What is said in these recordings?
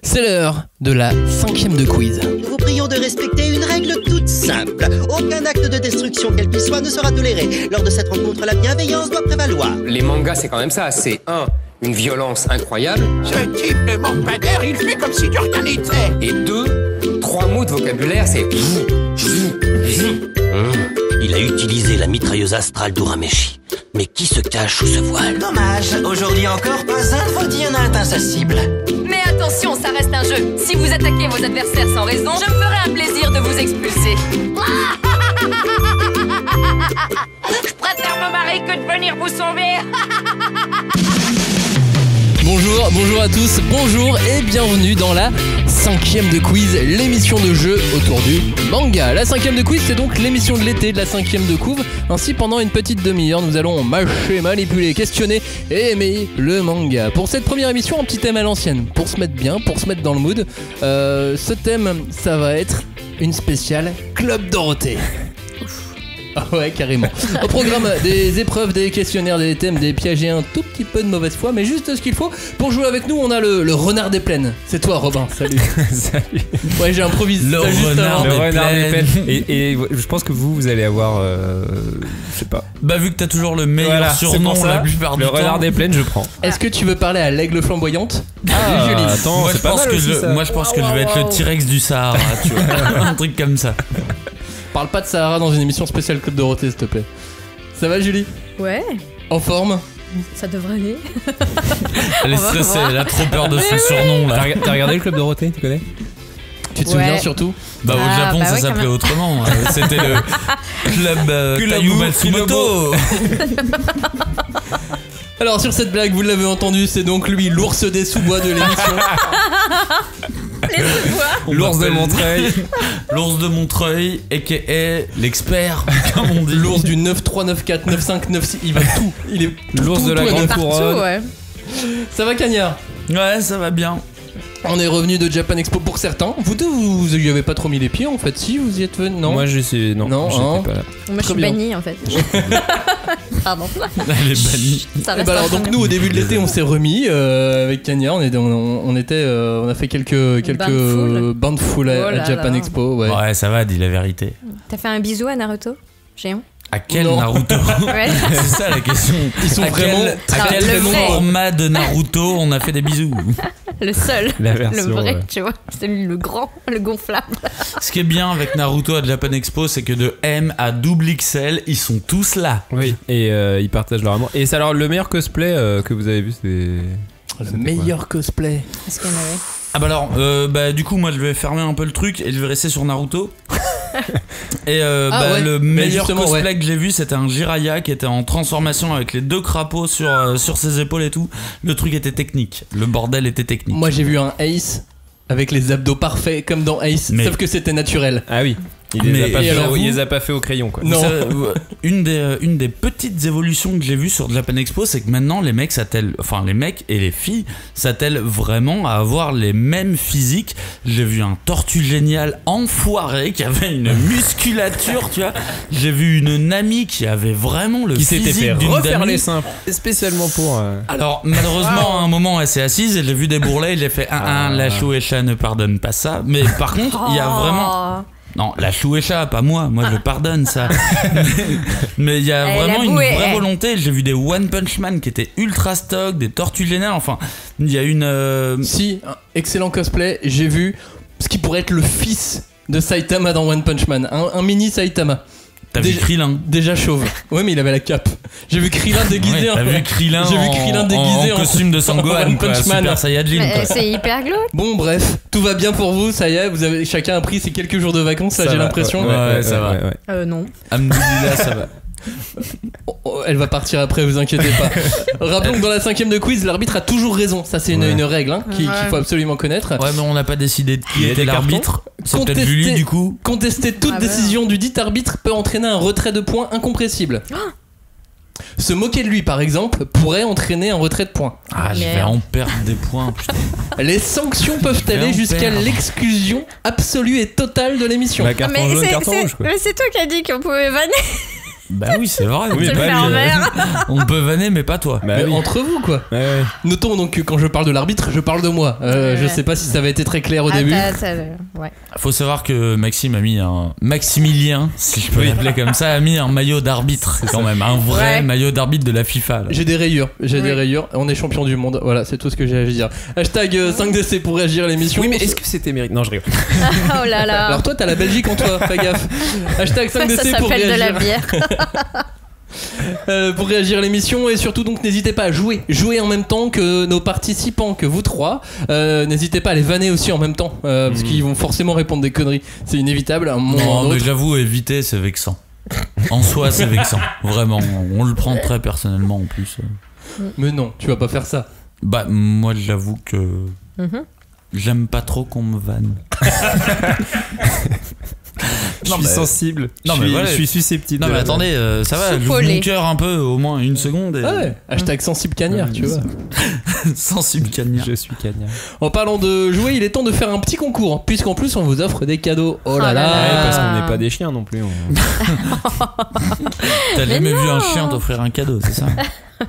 C'est l'heure de la 5e de quiz. Nous vous prions de respecter une règle toute simple. Aucun acte de destruction quel qu'il soit ne sera toléré. Lors de cette rencontre, la bienveillance doit prévaloir. Les mangas, c'est quand même ça. C'est une violence incroyable. Ce type ne manque pas d'air, il fait comme si de rien n'était. Et 3 mots de vocabulaire, c'est... Il a utilisé la mitrailleuse astrale d'Urameshi. Mais qui se cache sous ce voile? Dommage, aujourd'hui encore, pas un de vos dits n'a atteint sa cible. Mais attention, ça reste un jeu. Si vous attaquez vos adversaires sans raison, je me ferai un plaisir de vous expulser. Je préfère me marier que de venir vous sauver. Bonjour à tous, bonjour et bienvenue dans la 5e de quiz, l'émission de jeu autour du manga. La 5e de quiz, c'est donc l'émission de l'été de la 5e de couve. Ainsi, pendant une petite demi-heure, nous allons mâcher, manipuler, questionner et aimer le manga. Pour cette première émission, un petit thème à l'ancienne, pour se mettre bien, pour se mettre dans le mood. Ce thème, ça va être une spéciale Club Dorothée. Ah ouais, carrément. Au programme, des épreuves, des questionnaires, des thèmes, des pièges et un tout petit peu de mauvaise foi, mais juste ce qu'il faut. Pour jouer avec nous, on a le renard des plaines. C'est toi, Robin. Salut. Salut. Ouais, j'ai improvisé. Le renard des plaines. Et je pense que vous allez avoir... je sais pas. Bah vu que t'as toujours le meilleur surnom la plupart du temps. Le renard des plaines, je prends. Est-ce que tu veux parler à l'aigle flamboyante? Attends, moi, je pense que je vais être le T-Rex du Sahara, tu vois. Un truc comme ça. Parle pas de Sahara dans une émission spéciale Club Dorothée, s'il te plaît. Ça va, Julie? Ouais. En forme? Ça devrait aller. Elle est stressée, elle a trop peur de son surnom là. T'as regardé le Club Dorothée, tu connais? Tu te souviens surtout? Bah au Japon ça s'appelait autrement. C'était le Club Caillou Matsumoto. Alors sur cette blague, vous l'avez entendu, c'est donc lui, l'ours des sous-bois de l'émission. L'ours de Montreuil. L'ours de Montreuil, a.k.a. l'expert, comme on dit. L'ours du 9394 9596, il va tout. Il est tout, l'ours de la grande couronne. Ouais. Ça va, Cagnard? Ouais, ça va bien. On est revenu de Japan Expo pour certains. Vous deux, vous y avez pas trop mis les pieds en fait. Si vous y êtes venu, non? Moi j'étais pas là. Moi je suis bannie en fait. Pardon. Elle est bannie. Alors donc nous au début de l'été on s'est remis avec Cagnard. On a fait quelques bains de foule à Japan Expo. Ouais, ça va, dis la vérité. T'as fait un bisou à Naruto géant? À quel Naruto? Ouais. C'est ça la question. Ils sont vraiment à quel format de Naruto on a fait des bisous? Le seul, la version, le vrai, tu vois, c'est le grand, le gonflable. Ce qui est bien avec Naruto à Japan Expo, c'est que de M à double XL, ils sont tous là. Oui, et ils partagent leur amour. Et c'est alors le meilleur cosplay que vous avez vu, c'est... Le meilleur cosplay. Est-ce qu'il y en avait? Ah bah alors, du coup moi je vais fermer un peu le truc et je vais rester sur Naruto. Et le meilleur cosplay que j'ai vu, c'était un Jiraiya qui était en transformation avec les 2 crapauds sur ses épaules et tout. Le truc était technique, le bordel était technique. Moi j'ai vu un Ace avec les abdos parfaits comme dans Ace, sauf que c'était naturel. Ah oui. Il les a pas fait au crayon quoi. Non. Une des petites évolutions que j'ai vues sur Japan Expo, c'est que maintenant les mecs et les filles s'attellent vraiment à avoir les mêmes physiques. J'ai vu un tortue génial enfoiré qui avait une musculature, tu vois. J'ai vu une Nami qui avait vraiment le physique d'une Dami. Qui s'était fait refaire les seins spécialement pour... Alors malheureusement à un moment elle s'est assise et j'ai vu des bourrelets et j'ai fait la Shueisha ne pardonne pas ça. Mais par contre il y a vraiment... Non, la Shueisha, pas moi je pardonne ça. mais il y a vraiment une vraie volonté. J'ai vu des One Punch Man qui étaient ultra stock, des Tortues Géniales, enfin, il y a une... Si, excellent cosplay, j'ai vu ce qui pourrait être le fils de Saitama dans One Punch Man, un mini Saitama. T'as vu Krillin? Déjà chauve. Ouais, mais il avait la cape. J'ai vu Krillin déguisé en costume de Sangohan, quoi, Super Saiyajin. C'est hyper glauque. Bon, bref, tout va bien pour vous, ça y est, chacun a pris ses quelques jours de vacances, là, j'ai l'impression. Ouais, ça va. Non. Alhamdoulilah, ça va. Elle va partir après, vous inquiétez pas. Rappelons que dans la 5e de quiz, l'arbitre a toujours raison. Ça, c'est une règle qu'il faut absolument connaître. Ouais, mais on n'a pas décidé de qui était l'arbitre. C'est peut-être Julie, du coup. Contester toute décision du dit arbitre peut entraîner un retrait de points incompressible. Se moquer de lui, par exemple, pourrait entraîner un retrait de points. Je vais en perdre des points, putain. Les sanctions peuvent aller jusqu'à l'exclusion absolue et totale de l'émission. Carton jaune, carton rouge, quoi. Mais c'est toi qui as dit qu'on pouvait vanner. Bah oui, c'est vrai. Oui, Te mais faire vert. On peut vanner, mais pas toi. Bah Mais oui. entre vous, quoi. Ouais. Notons donc que quand je parle de l'arbitre, je parle de moi. Je sais pas si ça avait été très clair au début. Ouais. Faut savoir que Maxime a mis Maximilien, si je peux l'appeler comme ça, a mis un maillot d'arbitre. C'est quand même un vrai maillot d'arbitre de la FIFA. Là. J'ai des rayures, on est champion du monde, voilà, c'est tout ce que j'ai à dire. Hashtag 5DC pour réagir à l'émission. Oui, mais est-ce que c'était mérité? Non, je rigole. Oh là là. Alors toi, t'as la Belgique en toi, fais gaffe. Hashtag 5DC Ça pour s'appelle de la réagir. bière. Pour réagir à l'émission, et surtout donc n'hésitez pas à jouer en même temps que nos participants, que vous trois. N'hésitez pas à les vanner aussi en même temps, parce qu'ils vont forcément répondre des conneries, c'est inévitable à un moment ou à un Non, mais autre. j'avoue, éviter, c'est vexant. En soi, c'est vexant. Vraiment, on le prend très personnellement en plus. Mais non, tu vas pas faire ça. Bah, moi, j'avoue que j'aime pas trop qu'on me vanne. Je suis sensible. Non, je mais suis, voilà. je suis susceptible. Non, mais attendez, ça va, j'ouvre Soupolé. mon cœur un peu, au moins une seconde. Et... Ah ouais, hashtag sensible cagnard, tu vois. Sensible cagnard. Je suis cagnard. En parlant de jouer, il est temps de faire un petit concours, puisqu'en plus on vous offre des cadeaux. Oh là là. Ouais, parce qu'on n'est pas des chiens non plus. T'as jamais vu un chien t'offrir un cadeau, c'est ça?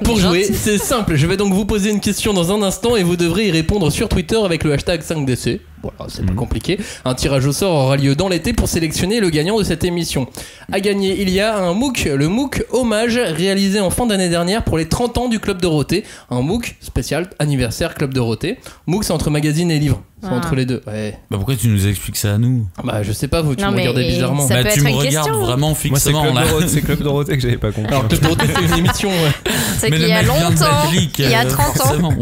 Pour jouer, c'est simple. Je vais donc vous poser une question dans un instant et vous devrez y répondre sur Twitter avec le hashtag 5DC. Voilà, c'est pas compliqué. Un tirage au sort aura lieu dans l'été pour sélectionner le gagnant de cette émission. À gagner, il y a un MOOC, le MOOC Hommage, réalisé en fin d'année dernière pour les 30 ans du Club Dorothée. Un MOOC spécial anniversaire Club Dorothée. MOOC, c'est entre magazine et livre. C'est entre les deux. Ouais. Bah pourquoi tu nous expliques ça à nous? Bah je sais pas, vous, tu Non, me mais regardez bizarrement. ça Bah peut tu être me une regardes question. vraiment Moi, c'est fixement là. Club Dorothée que j'avais pas compris. Alors Club Dorothée, c'est une émission. C'est Mais qu'il le y a mec vient de longtemps, Belgique, il y a 30 ans. forcément.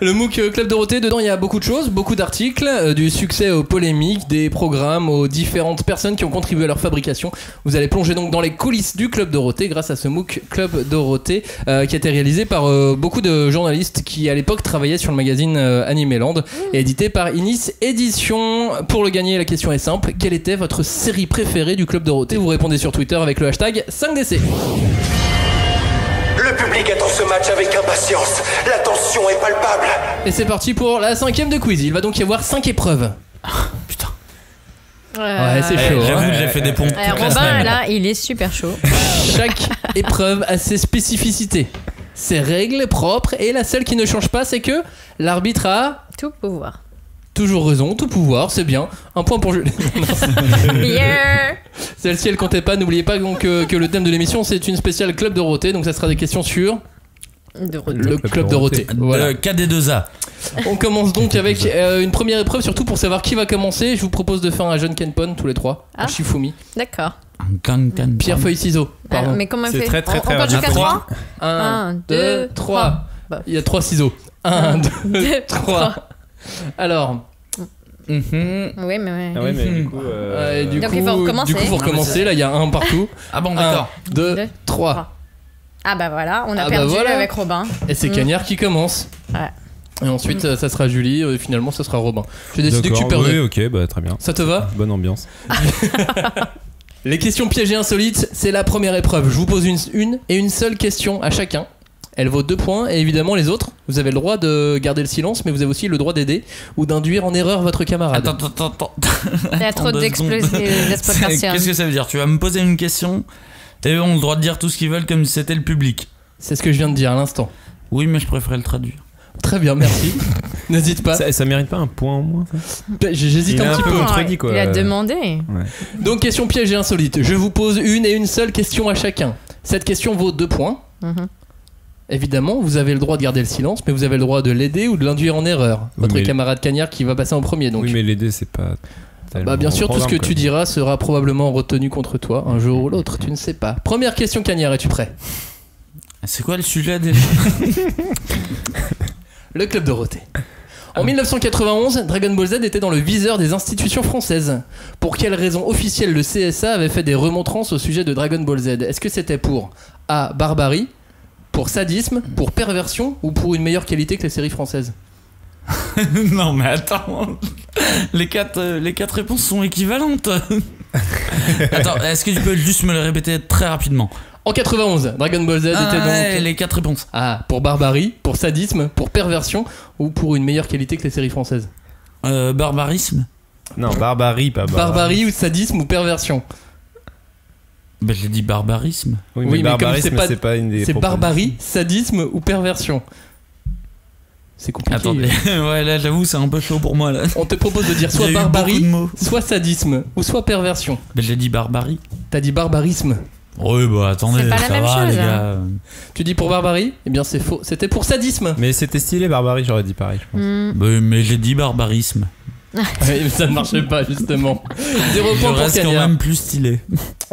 Le MOOC Club Dorothée, dedans il y a beaucoup de choses, beaucoup d'articles, du succès aux polémiques, des programmes, aux différentes personnes qui ont contribué à leur fabrication. Vous allez plonger donc dans les coulisses du Club Dorothée grâce à ce MOOC Club Dorothée qui a été réalisé par beaucoup de journalistes qui à l'époque travaillaient sur le magazine Animeland et édité par Inis Éditions. Pour le gagner, la question est simple. Quelle était votre série préférée du Club Dorothée? Vous répondez sur Twitter avec le hashtag 5DC. Le public attend ce match avec impatience. La tension est palpable. Et c'est parti pour la 5e de quiz. Il va donc y avoir 5 épreuves. Putain. Ouais, c'est chaud. J'avoue, hein. j'ai fait des pompes. toute la Robin, semaine. là, il est super chaud. Chaque épreuve a ses spécificités, ses règles propres, et la seule qui ne change pas, c'est que l'arbitre a Tout pouvoir. toujours raison, tout pouvoir, c'est bien. Un point pour Julie. Yeah. Celle-ci, elle comptait pas. N'oubliez pas donc que le thème de l'émission, c'est une spéciale Club Dorothée, donc ça sera des questions sur le Club Dorothée. Voilà. KD2A. On commence donc avec une première épreuve, surtout pour savoir qui va commencer. Je vous propose de faire un jeune Kenpon tous les trois. Ah. Un Shifumi. D'accord. Pierre, feuille, ciseaux. Pardon. Alors, mais comment on C'est fait? très, très, On très compte jusqu'à rapide. 3. 1, 2, 3. Bah. Il y a 3 ciseaux. 1, 2, 3. Alors. Oui, mais ouais. Ah ouais, mais du coup. Donc il faut recommencer. Du coup, faut recommencer. Là, il y a un partout. Ah bon, d'accord. 1, 2, Deux, 3. Ah bah voilà, on a Ah bah perdu voilà. avec Robin. Et c'est Cagnard qui commence. Ouais. Et ensuite, ça sera Julie. Et finalement, ça sera Robin. J'ai décidé que tu D'accord, perdais. oui, ok, bah très bien. Ça te va? Bonne ambiance. Les questions pièges et insolites, c'est la première épreuve. Je vous pose une et une seule question à chacun. Elle vaut 2 points, et évidemment les autres, vous avez le droit de garder le silence, mais vous avez aussi le droit d'aider ou d'induire en erreur votre camarade. Attends. Il y a trop d'explosions Qu'est-ce que ça veut dire? Tu vas me poser une question et eux ont le droit de dire tout ce qu'ils veulent comme si c'était le public. C'est ce que je viens de dire à l'instant. Oui, mais je préférais le traduire. Très bien, merci. N'hésite pas. Ça mérite pas un point en moins, ça? J'hésite Il est un un petit peu peu. contredit, quoi. Il a demandé. Ouais. Donc question piège et insolite. Je vous pose une et une seule question à chacun. Cette question vaut 2 points. Mhm. Évidemment, vous avez le droit de garder le silence, mais vous avez le droit de l'aider ou de l'induire en erreur. Oui, Votre mais- camarade Cagnard qui va passer en premier. Donc. Oui, mais l'aider, c'est pas. Bah bien sûr, tout ce que tu diras sera probablement retenu contre toi un jour ou l'autre, tu ne sais pas. Première question Cagnard, es-tu prêt? C'est quoi le sujet déjà? Le Club Dorothée. En 1991, Dragon Ball Z était dans le viseur des institutions françaises. Pour quelle raison officielle le CSA avait fait des remontrances au sujet de Dragon Ball Z? Est-ce que c'était pour A. Barbarie, pour sadisme, pour perversion ou pour une meilleure qualité que les séries françaises? Non mais attends, les quatre réponses sont équivalentes. Attends, est-ce que tu peux juste me le répéter très rapidement? En 91, Dragon Ball Z était donc les 4 réponses. A. Pour barbarie, pour sadisme, pour perversion ou pour une meilleure qualité que les séries françaises? Barbarisme. Non, barbarie, pas barbarie. Barbarie ou sadisme ou perversion? Bah, j'ai dit barbarisme. Oui, mais barbarisme, c'est pas une des. C'est barbarie, sadisme ou perversion. C'est compliqué. Attendez, ouais, là j'avoue, c'est un peu chaud pour moi là. On te propose de dire soit barbarie, soit sadisme ou soit perversion. Bah, j'ai dit barbarie. T'as dit barbarisme. Oui, bah attendez, c'est pas ça la même va, chose, les gars. Tu dis pour barbarie? Eh bien, c'est faux. C'était pour sadisme. Mais c'était stylé, barbarie, j'aurais dit pareil, je pense. Bah, mais j'ai dit barbarisme. Oui, ça ne marchait pas, justement. 0 point pour reste Cagnard. quand même plus stylé.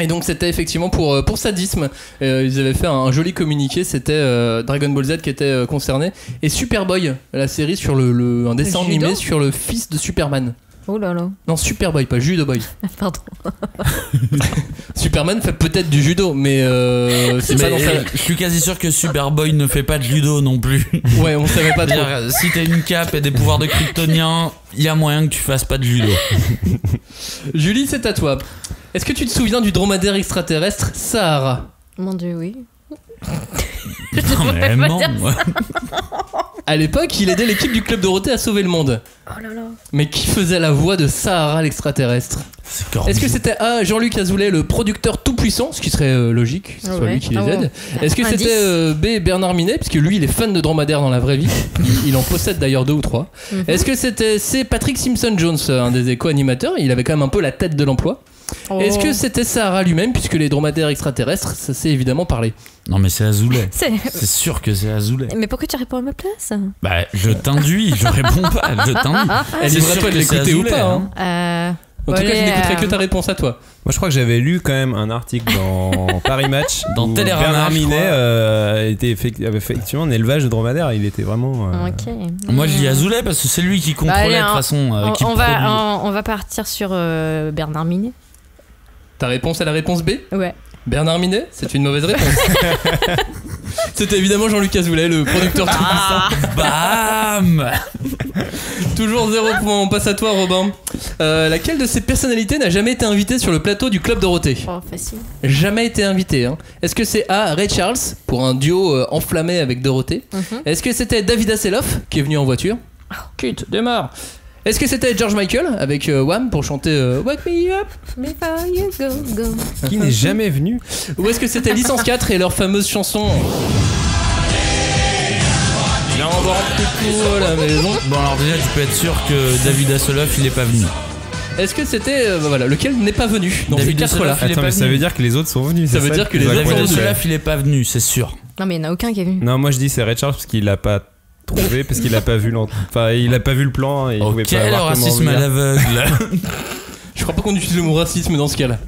Et donc, c'était effectivement pour sadisme. Ils avaient fait un joli communiqué. C'était Dragon Ball Z qui était concerné. Et Superboy, la série sur un dessin Judo animé sur le fils de Superman. Oh là là. Non, Superboy, pas Judo Boy. Pardon. Superman fait peut-être du judo, mais c'est pas dans sa... Je suis quasi sûr que Superboy ne fait pas de judo non plus. Ouais, on savait pas trop. Si t'as une cape et des pouvoirs de kryptonien, il y a moyen que tu fasses pas de judo. Julie, c'est à toi. Est-ce que tu te souviens du dromadaire extraterrestre Sahara? Mon dieu, oui. Non, mais non, moi. À l'époque, il aidait l'équipe du Club Dorothée à sauver le monde. Oh là là. Mais qui faisait la voix de Sahara l'extraterrestre? Est-ce que c'était A. Jean-Luc Azoulay, le producteur tout-puissant, ce qui serait logique, que ce soit lui qui les aide? Est-ce que c'était B. Bernard Minet, puisque lui il est fan de dromadaire dans la vraie vie, il en possède d'ailleurs 2 ou 3. Est-ce que c'était C. Patrick Simpson-Jones, un des co-animateurs? Il avait quand même un peu la tête de l'emploi. Est-ce que c'était Sahara lui-même, puisque les dromadaires extraterrestres, ça s'est évidemment parlé? Non mais c'est Azoulay. C'est sûr que c'est Azoulay. Mais pourquoi tu réponds à ma place? Bah je t'induis, je réponds pas, je t'induis. Elle est vrai toi de l'écouter ou pas hein. En tout cas, je n'écouterai que ta réponse à toi. Moi, je crois que j'avais lu quand même un article dans Paris Match dans où Télérama, Bernard Minet avait effectivement un élevage de dromadaires. Il était vraiment. Ok. Moi, je dis Azoulay parce que c'est lui qui contrôlait de toute façon. On va partir sur Bernard Minet. Ta réponse est la réponse B? Ouais. Bernard Minet, c'est une mauvaise réponse. C'était évidemment Jean-Luc Azoulay, le producteur tout-puissant. Bam. Toujours 0 point, on passe à toi Robin. Laquelle de ces personnalités n'a jamais été invitée sur le plateau du Club Dorothée? Oh, facile. Jamais été invitée hein. Est-ce que c'est A. Ray Charles, pour un duo enflammé avec Dorothée? Est-ce que c'était David Hasselhoff, qui est venu en voiture? Quitte, démarre. Est-ce que c'était George Michael avec Wham pour chanter Wake Me Up Before you go. Qui n'est jamais venu? Ou est-ce que c'était Licence 4 et leur fameuse chanson Viens voir un coucou à la maison? Bon alors déjà tu peux être sûr que David Hasselhoff il est pas venu. Est-ce que c'était voilà lequel n'est pas venu dans David ces 4 là? Attends mais ça veut dire que les autres sont venus. Ça veut dire que les autres David sont venus. Hasselhoff il est pas venu, c'est sûr. Non mais il n'y en a aucun qui est venu. Non, moi je dis c'est Ray Charles parce qu'il l'a pas trouvé parce qu'il a pas vu il a pas vu le plan et il pouvait pas Quel voir racisme comment à l'aveugle. Je crois pas qu'on utilise le mot racisme dans ce cas-là.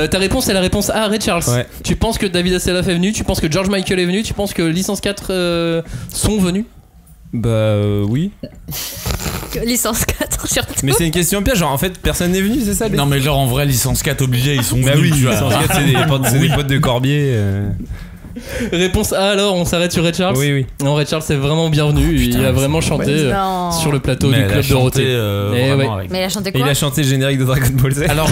Ta réponse est la réponse A, Ray Charles. Ouais. Tu penses que David Hasselhoff est venu? Tu penses que George Michael est venu? Tu penses que Licence 4 sont venus? Bah oui. Licence 4 surtout. Mais c'est une question piège, genre en fait personne n'est venu, c'est ça? Non mais genre en vrai licence 4 obligé ils sont venus. Bah oui, tu vois. Licence 4 c'est des potes de Corbier. Réponse A alors, on s'arrête sur Ray Charles? Oui. Non, Ray Charles est vraiment bienvenu. Il a vraiment chanté sur le plateau du Club Dorothée. Mais il a chanté quoi? Et il a chanté le générique de Dragon Ball Z. Alors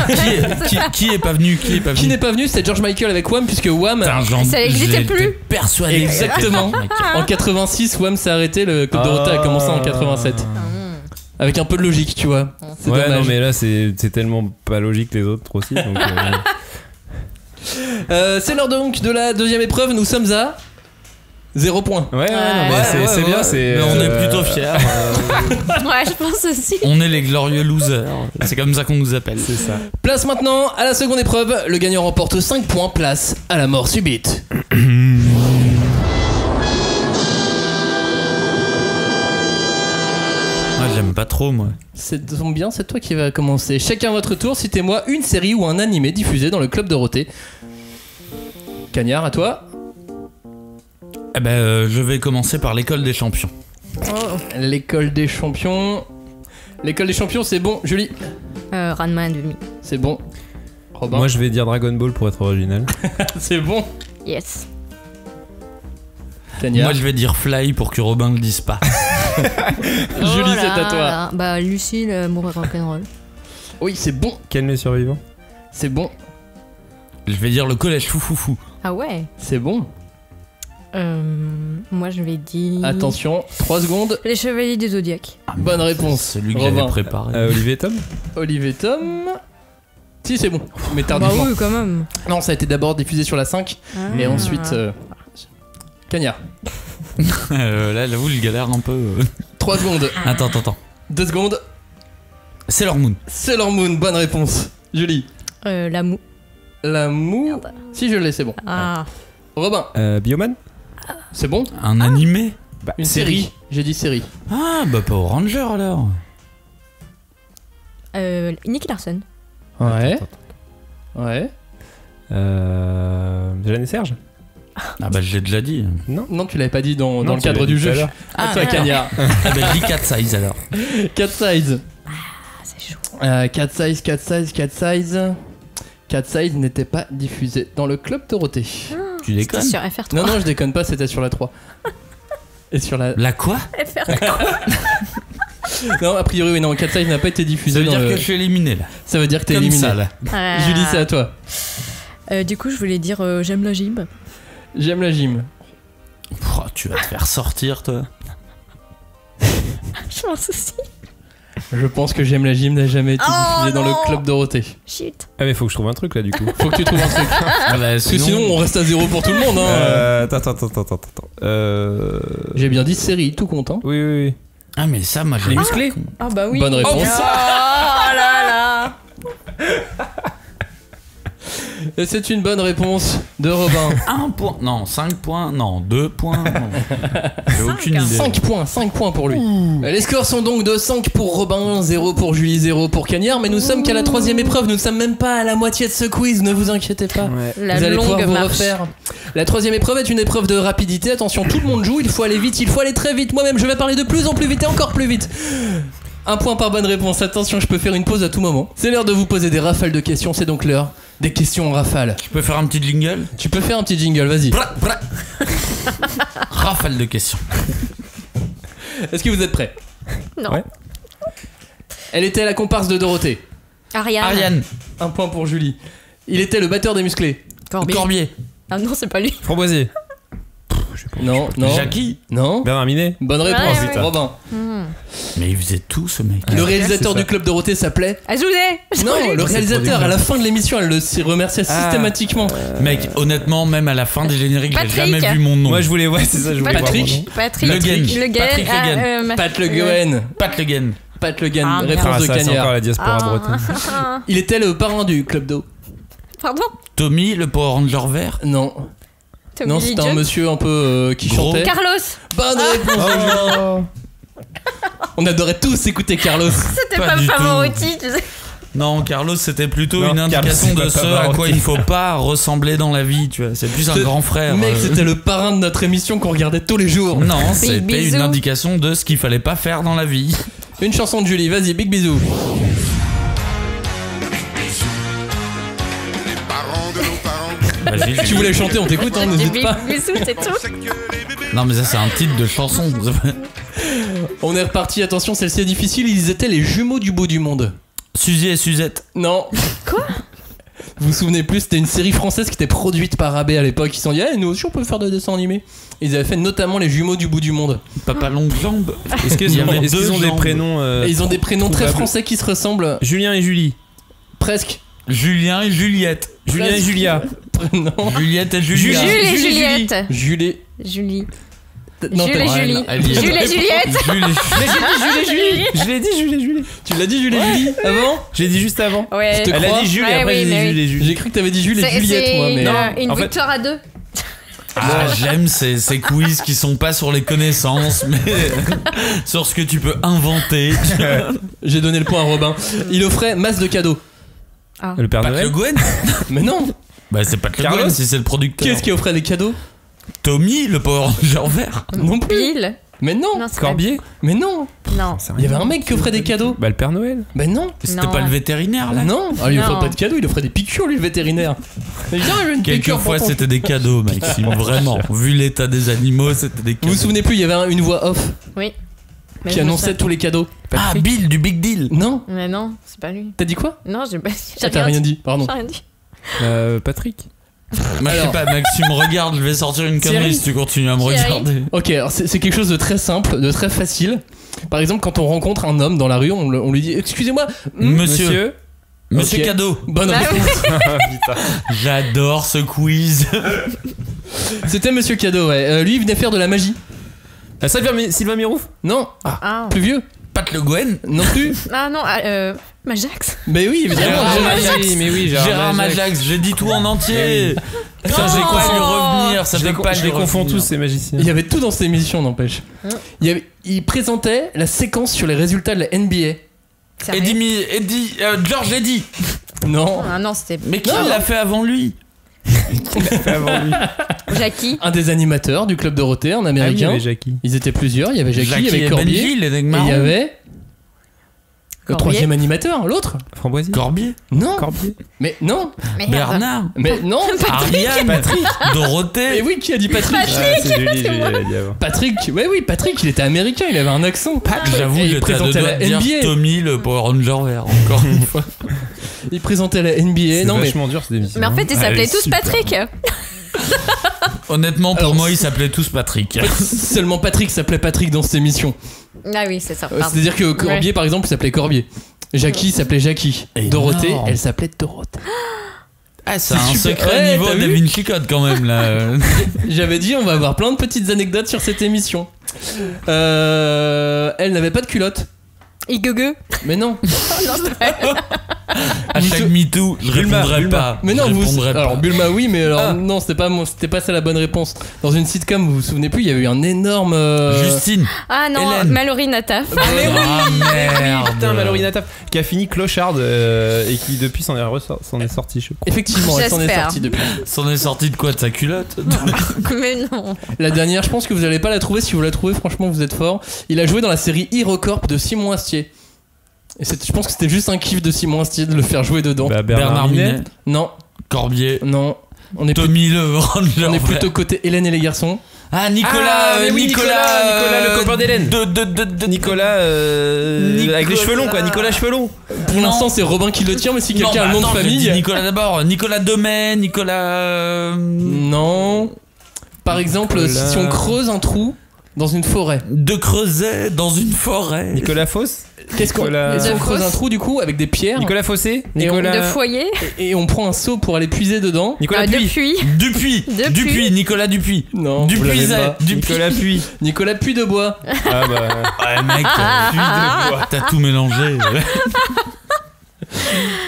qui est pas venu? Qui n'est pas venu? C'était George Michael avec Wham, puisque Wham. Ça n'existait plus. Persuadé. Exactement. En 86, Wham s'est arrêté, le Club Dorothée a commencé en 87. Avec un peu de logique, tu vois. C'est ouais, dommage. non, mais là c'est tellement pas logique les autres aussi. Donc, c'est l'heure donc de la deuxième épreuve. Nous sommes à 0 point. Ouais, c'est bien. Mais on est plutôt fiers. Ouais, je pense aussi. On est les glorieux losers. C'est comme ça qu'on nous appelle. C'est ça. Place maintenant à la seconde épreuve. Le gagnant remporte 5 points. Place à la mort subite. Moi j'aime pas trop moi. C'est bien, c'est toi qui va commencer. Chacun à votre tour, citez-moi une série ou un animé diffusé dans le Club Dorothée. Cagnard, à toi. Eh ben je vais commencer par l'école des champions. L'école des champions. L'école des champions, c'est bon. Julie. Ranma 1,5. C'est bon. Robin. Moi je vais dire Dragon Ball pour être original. C'est bon. Yes. Cagnard. Moi je vais dire Fly pour que Robin le dise pas. Julie, c'est à toi. Bah Lucie, l'amour et rock'n'roll. Oui, c'est bon. Quel est survivant? C'est bon. Je vais dire le collège foufoufou. Ah ouais. C'est bon. Moi je vais dire. Attention, 3 secondes. Les Chevaliers du Zodiac. Bonne réponse. Celui que Robin. j'avais préparé. Olivier Tom. Olivier Tom. Si, c'est bon, mais Bah tardivement. oui, quand même. Non, ça a été d'abord diffusé sur la 5 et ensuite Cagnard. Là, j'avoue, il galère un peu. 3 secondes. Attends. 2 secondes. Sailor Moon. Sailor Moon, bonne réponse. Julie. La moue. La moue. Merde. Si je l'ai, c'est bon. Ah. Robin. Bioman. C'est bon. Un animé. Une série. J'ai dit série. Ah, bah Power Ranger alors. Nicky Larson. Ouais. Ouais. Jeanne et Serge. Ah bah je l'ai déjà dit. Non, tu l'avais pas dit dans Non, le tu cadre l'as du dit tout jeu. à l'heure. À toi, Cagnard. Ah bah je dis 4 size alors. 4 size. C'est chaud. 4 size. 4 size n'était pas diffusé dans le club Dorothée. Tu déconnes? C'était sur FR3. Non, je déconne pas, c'était sur la 3. Et sur la. La quoi? Non, a priori, oui, non, 4 size n'a pas été diffusé. Ça veut dans dire le... que je suis éliminé là. Ça veut dire que t'es Comme éliminé. ça là. Julie, c'est à toi. Du coup, je voulais dire j'aime la gym. J'aime la gym. Oh, tu vas te faire sortir toi. Je m'en soucie. Je pense que j'aime la gym n'a jamais été diffusé dans le club Dorothée. Chut. Ah mais faut que je trouve un truc là du coup. Faut que tu trouves un truc. Ah bah, Parce que sinon, on reste à 0 pour tout le monde. Hein. Attends. J'ai bien dit série, tout compte. Hein. Oui. Ah mais ça, moi j'ai Les musclés. Ah bah oui. Bonne réponse. Oh là là. Et c'est une bonne réponse de Robin. 1 point, non, 5 points, non, 2 points, non. J'ai aucune idée. 5 points pour lui. Les scores sont donc de 5 pour Robin, 0 pour Julie, 0 pour Cagnard. Mais nous sommes qu'à la 3ème épreuve, nous ne sommes même pas à la moitié de ce quiz, ne vous inquiétez pas. La Vous allez pouvoir longue vous marche. refaire. La 3ème épreuve est une épreuve de rapidité. Attention, tout le monde joue, il faut aller vite, il faut aller très vite. Moi-même, je vais parler de plus en plus vite et encore plus vite. 1 point par bonne réponse. Attention, je peux faire une pause à tout moment. C'est l'heure de vous poser des rafales de questions, c'est donc l'heure des questions en rafale. Tu peux faire un petit jingle? Tu peux faire un petit jingle, vas-y. Rafale de questions. Est-ce que vous êtes prêts? Non. Ouais. Elle était la comparse de Dorothée. Ariane. 1 point pour Julie. Il était le batteur des musclés. Corbier. Ah non, c'est pas lui. Framboisier. Non. Jackie. Non. Bernard Minet. Bonne réponse, Ouais. Robin. Mais il faisait tout ce mec. Le réalisateur c'est ça. du club Dorothée s'appelait. Azoulay. Non, le réalisateur à la fin de l'émission, elle le remerciait systématiquement. Mec, honnêtement, même à la fin des génériques, j'ai Patrick. jamais vu mon nom. Moi je voulais, ouais c'est ça, je voulais Patrick. voir mon nom. Patrick. Le Guen. Le Guen. Patrick Le Guen. Pat Le Guen. Pat Le Guen. Pat Le Guen. Ah, Réponse Ah de ça c'est encore Cagnard. la diaspora bretonne. Il était le parrain du club d'eau. Pardon. Tommy, le Power Ranger vert. Non. Tommy Non, Lee c'était un Jones. monsieur un peu qui Gros. chantait. Carlos. Bonne réponse de Julie. On adorait tous écouter Carlos. C'était Pas pas du Pavarotti, tu sais. Non, Carlos, c'était plutôt Non, une Carlos, indication c'est de pas ce à Pavarotti. quoi il faut pas ressembler dans la vie, tu vois. C'est plus un grand frère. Mec, c'était le parrain de notre émission qu'on regardait tous les jours. Non, c'était bisous. une indication de ce qu'il fallait pas faire dans la vie. Une chanson de Julie, vas-y, big bisous. Vas-y, Tu voulais chanter, on t'écoute, hein, Des n'hésite pas. bisous, c'est tout. Non, mais ça, c'est un titre de chanson. On est reparti, attention, celle-ci est difficile, ils étaient les jumeaux du bout du monde. Suzy et Suzette. Non. Quoi? Vous vous souvenez plus, c'était une série française qui était produite par AB à l'époque. Ils se sont dit, nous aussi on peut faire des dessins animés. Ils avaient fait notamment les jumeaux du bout du monde. Papa longue jambe. Est-ce qu'ils Il y ont, avait est-ce qu'ils deux ont des jambes. prénoms Et ils ont des prénoms très trouvables. français qui se ressemblent. Julien et Julie. Presque. Julien et Juliette. Julien et Julia. Non. Juliette et Julia. Jules et Julie. Juliette. Julie. Julie. Non, Jules et t'as- Julie. elle y est. Jules et Juliette. Jules et Julie. Je l'ai dit Julie et Julie. Tu l'as dit Julie et Julie avant? Je l'ai dit juste avant. Ouais. Je te Elle crois. a dit Jules et Ouais, après oui, j'ai dit mais Jules et Julie. J'ai cru que t'avais dit Jules et C'est Juliette, moi, mais. une en fait- victoire à deux. Ah, j'aime ces quiz qui sont pas sur les connaissances, mais sur ce que tu peux inventer. J'ai donné le point à Robin. Il offrait masse de cadeaux. Le Père Pat Noël. Le Guen. Mais non. Bah, c'est Pat Le Carlos. Guen si c'est le producteur. Qui est-ce qui offrait des cadeaux? Tommy, le Power Ranger vert. Non plus. Bill. Mais non. Non, c'est Corbier. Mais non. pas- Non. Il y avait un mec qui offrait des cadeaux. Bah le Père Noël. Mais non. C'était Non. pas le vétérinaire là. Non. Ah, il offrait Non. pas de cadeaux, il offrait des piqûres, lui, le vétérinaire. Mais viens, j'ai une piqûre pour Quelquefois ton- c'était des cadeaux, Maxime. Vraiment. Vu l'état des animaux, c'était des Vous cadeaux. vous souvenez plus, il y avait une voix off Oui. Mais qui je me annonçait souviens- tous les cadeaux. Ah, Bill du Big Deal. Non. Mais non, c'est pas lui. T'as dit quoi? Non, j'ai pas. Ah, t'as rien dit, pardon. J'ai rien dit. Patrick. Moi, je sais Alors. pas, Maxime, regarde, je vais sortir une connerie Thierry. si tu continues à me Thierry. regarder. Ok, alors c'est quelque chose de très simple, de très facile. Par exemple, quand on rencontre un homme dans la rue, on lui dit excusez-moi, Monsieur. Monsieur Ok. Cadeau. Bonne réponse. J'adore ce quiz. C'était Monsieur Cadeau, ouais. Lui, il venait faire de la magie. Sylvain Mirouf? Non. Ah. Plus vieux. Pat Le Guen. Non plus. Ah non, Majax. Mais oui, évidemment. Gérard Majax. J'ai dit tout en entier. Ça, j'ai quoi lui revenir. Ça peut pas Je lui les confonds revenir. tous, ces magiciens. Il y avait tout dans cette émission, n'empêche. Il présentait la séquence sur les résultats de la NBA. George Eddy. Non. Ah non, c'était. Mais qui l'a fait avant lui? Jackie. Un des animateurs du Club Dorothée, un américain. Ah oui, Jackie. Ils étaient plusieurs. Il y avait Jackie, il y avait et Corbier. Benji, les Et marrons. il y avait. Le Corbier. troisième animateur, l'autre. Framboisier. Corbier. Non. Corbier. Mais non. Merde. Bernard. Mais non. Ariane. Patrick. Dorothée. Et oui, qui a dit Patrick? Ah, c'est Julie, elle a dit avant. Patrick. Oui, Patrick, il était américain, il avait un accent. J'avoue, Et il j'étais à deux présentait doigts la de dire NBA. Tommy, le Power Ranger vert, encore une fois. Il présentait la NBA. C'est Non mais vachement dur cette émission. Mais en fait, ils s'appelaient Allez, tous super. Patrick. Honnêtement, pour Alors, moi, ils s'appelaient tous Patrick. seulement Patrick s'appelait Patrick dans cette émission. Ah oui, c'est ça. pardon. C'est-à-dire que Corbier, par exemple, s'appelait Corbier. Jackie s'appelait Jackie. Énorme. Dorothée, elle s'appelait Dorothée. Ah, c'est un super. secret Ouais, niveau t'as Da vu Vinci Code quand même là. J'avais dit, on va avoir plein de petites anecdotes sur cette émission. Elle n'avait pas de culotte. Igugu. Mais non. Non, c'est vrai. Hashtag MeToo, je répondrai pas. Mais non, je vous. répondrai Alors, pas. Bulma, oui, mais alors, non, c'était pas ça la bonne réponse. Dans une sitcom, vous vous souvenez plus, il y avait eu un énorme. Justine. Ah non, Hélène. Mallory Nataf. Ah merde. Putain, Mallory Nataf qui a fini clochard et qui depuis s'en est sorti, je crois. Effectivement, elle s'en est J'espère. sortie depuis. S'en est sorti de quoi? De sa culotte? Mais non. La dernière, je pense que vous allez pas la trouver. Si vous la trouvez, franchement, vous êtes fort. Il a joué dans la série HeroCorp de Simon Astier. Et je pense que c'était juste un kiff de Simon Astier de le faire jouer dedans. Bah, Bernard Minet. Non, Corbier. non. On est, Tommy le Ranger. on est plutôt côté Hélène et les garçons. Ah, Nicolas. Ah, mais oui, Nicolas, le copain d'Hélène. De Nicolas, avec les cheveux longs quoi, Nicolas cheveux longs. Pour l'instant, c'est Robin qui le tient, mais si Non, quelqu'un a le nom de attends, j'ai dit famille. Nicolas d'abord. Nicolas Domaine, Nicolas. Non. Par exemple, Nicolas. si on creuse un trou dans une forêt. De Creuset dans une forêt. Nicolas Foss. Qu'est-ce qu'on. Nicolas- Si on De creuse Fosse. un trou du coup avec des pierres. Nicolas Fossé. Et on- Nicolas. De foyer. Et on prend un seau pour aller puiser dedans. Nicolas Puy. Depuis. Dupuis. Depuis. Dupuis. Nicolas Dupuis. Non, vous l'avez Dupuiset. pas. Nicolas Puy. Nicolas Puy de Bois. Ah bah. Ouais, mec, t'as tout mélangé.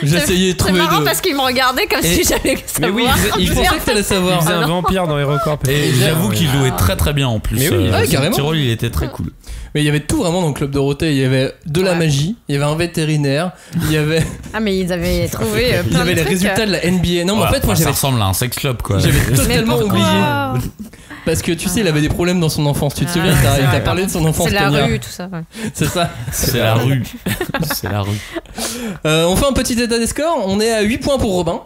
J'essayais de C'est trouver marrant de. parce qu'il me regardait comme si j'allais Mais oui, savoir. il Je pensais que t'allais Il savoir. faisait un vampire dans HeroCorp. Et j'avoue qu'il jouait très très bien en plus. Mais oui, ouais, son carrément. petit rôle, il était très cool. Mais il y avait tout vraiment dans le Club Dorothée. Il y avait de la Ouais. magie, il y avait un vétérinaire, il y avait, Ah mais ils avaient trouvé il y plein avait de les trucs. résultats de la NBA. Non, mais en fait, moi ça j'avais ressemble à un sex club quoi. j'avais totalement pourquoi oublié. Parce que tu sais, il avait des problèmes dans son enfance. Tu te souviens, c'est t'as vrai. parlé de son enfance. C'est la Tania. rue, tout ça. Ouais. C'est ça. C'est la rue. C'est la rue. On fait un petit état des scores. On est à 8 points pour Robin.